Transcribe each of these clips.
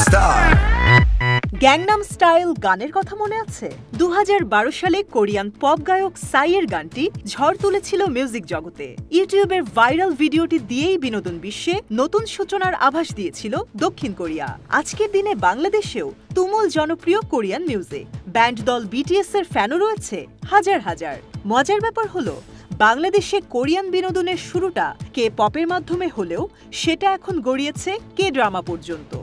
Star. Gangnam style গানের কথা মনে আছে? 2012 সালে কোরিয়ান পপ গায়ক সাইয়ের গানটি ঝড় তুলেছিল মিউজিক জগতে। ইউটিউবের ভাইরাল ভিডিওটি দিয়েই বিনোদন বিশ্বে নতুন সূচনার আভাস দিয়েছিল দক্ষিণ কোরিয়া। আজকের দিনে বাংলাদেশেও তুমুল জনপ্রিয় কোরিয়ান মিউজিক। ব্যান্ড দল বিটিএস এর ফ্যানও রয়েছে হাজার হাজার। মজার ব্যাপার হলো, বাংলাদেশে কোরিয়ান বিনোদনের শুরুটা কে পপের মাধ্যমে হলেও সেটা এখন গড়িয়েছে কে ড্রামা পর্যন্ত।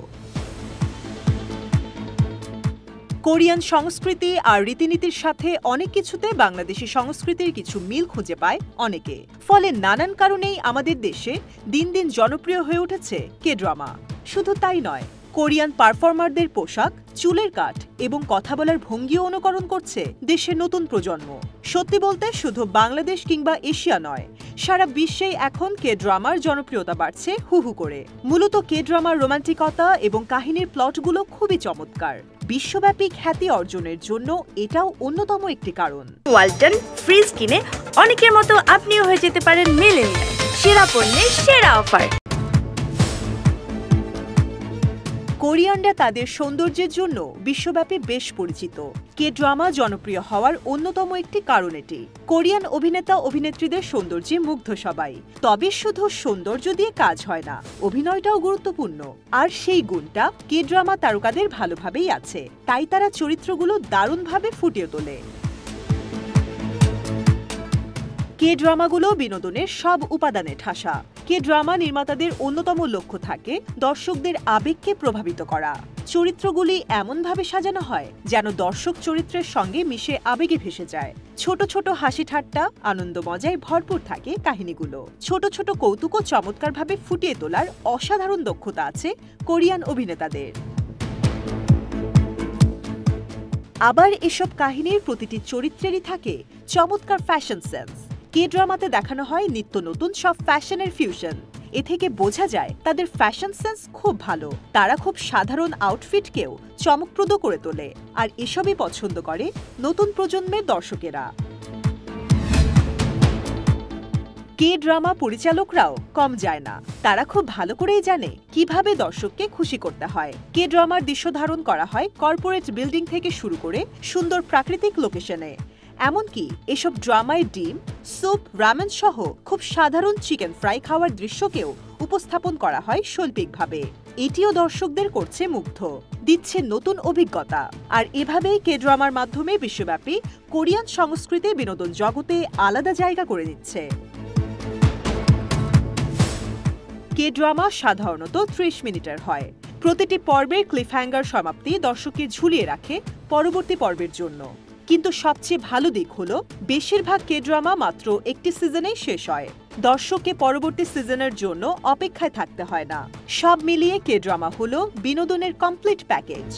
কোরিয়ান সংস্কৃতি আর রীতিনীতির সাথে অনেক কিছুতে বাংলাদেশি সংস্কৃতির কিছু মিল খুঁজে পায় অনেকে। ফলে নানান কারণেই আমাদের দেশে দিন দিন জনপ্রিয় হয়ে উঠেছে কে ড্রামা। শুধু তাই নয়, কোরিয়ান পারফর্মারদের পোশাক, চুলের কাট এবং কথা বলার ভঙ্গিও অনুকরণ করছে দেশের নতুন প্রজন্ম। সত্যি বলতে শুধু বাংলাদেশ কিংবা এশিয়া নয়, সারা বিশ্বেই এখন কে ড্রামার জনপ্রিয়তা বাড়ছে হু হু করে। মূলত কে ড্রামার রোমান্টিকতা এবং কাহিনীর প্লটগুলো খুবই চমৎকার। বিশ্বব্যাপী খ্যাতি অর্জনের জন্য এটাও অন্যতম একটি কারণ। ওয়ালটন ফ্রিজ কিনে অনেকের মতো আপনিও হয়ে যেতে পারেন মিলেনিয়াল। সেরা পণ্যের সেরা অফার। কোরিয়ানরা তাদের সৌন্দর্যের জন্য বিশ্বব্যাপী বেশ পরিচিত। কে ড্রামা জনপ্রিয় হওয়ার অন্যতম একটি কারণ এটি। কোরিয়ান অভিনেতা অভিনেত্রীদের সৌন্দর্যে মুগ্ধ সবাই। তবে শুধু সৌন্দর্য দিয়ে কাজ হয় না, অভিনয়টাও গুরুত্বপূর্ণ। আর সেই গুণটা কে ড্রামা তারকাদের ভালোভাবেই আছে, তাই তারা চরিত্রগুলো দারুণভাবে ফুটিয়ে তোলে। কে ড্রামাগুলো বিনোদনের সব উপাদানে ঠাসা। কে ড্রামা নির্মাতাদের অন্যতম লক্ষ্য থাকে দর্শকদের আবেগকে প্রভাবিত করা। চরিত্রগুলি এমনভাবে সাজানো হয় যেন দর্শক চরিত্রের সঙ্গে মিশে আবেগে ভেসে যায়। ছোট ছোট হাসি ঠাট্টা, আনন্দ মজায় ভরপুর থাকে কাহিনীগুলো। ছোট ছোট কৌতুকও চমৎকারভাবে ফুটিয়ে তোলার অসাধারণ দক্ষতা আছে কোরিয়ান অভিনেতাদের। আবার এসব কাহিনীর প্রতিটি চরিত্রেরই থাকে চমৎকার ফ্যাশন সেন্স। কে ড্রামাতে দেখানো হয় নিত্য নতুন সব ফ্যাশনের ফিউশন। এ থেকে বোঝা যায় তাদের ফ্যাশন সেন্স খুব ভালো। তারা খুব সাধারণ আউটফিটকেও চমকপ্রদ করে তোলে, আর এসবই পছন্দ করে নতুন প্রজন্মের দর্শকেরা। কে ড্রামা পরিচালকরাও কম যায় না। তারা খুব ভালো করেই জানে কিভাবে দর্শককে খুশি করতে হয়। কে ড্রামার দৃশ্য ধারণ করা হয় কর্পোরেট বিল্ডিং থেকে শুরু করে সুন্দর প্রাকৃতিক লোকেশনে। এমনকি এসব ড্রামায় ডিম, স্যুপ, রামেন সহ খুব সাধারণ চিকেন ফ্রাই খাওয়ার দৃশ্যকেও উপস্থাপন করা হয় শৈল্পিকভাবে। এটিও দর্শকদের করছে মুগ্ধ, দিচ্ছে নতুন অভিজ্ঞতা। আর এভাবেই কে ড্রামার মাধ্যমে বিশ্বব্যাপী কোরিয়ান সংস্কৃতি বিনোদন জগতে আলাদা জায়গা করে নিচ্ছে। কে ড্রামা সাধারণত 30 মিনিটের হয়। প্রতিটি পর্বের ক্লিফহ্যাঙ্গার সমাপ্তি দর্শককে ঝুলিয়ে রাখে পরবর্তী পর্বের জন্য। কিন্তু সবচেয়ে ভালো দিক হলো, বেশিরভাগ কে ড্রামা মাত্র একটি সিজনেই শেষ হয়। দর্শককে পরবর্তী সিজনের জন্য অপেক্ষায় থাকতে হয় না। সব মিলিয়ে কে ড্রামা হলো বিনোদনের কমপ্লিট প্যাকেজ।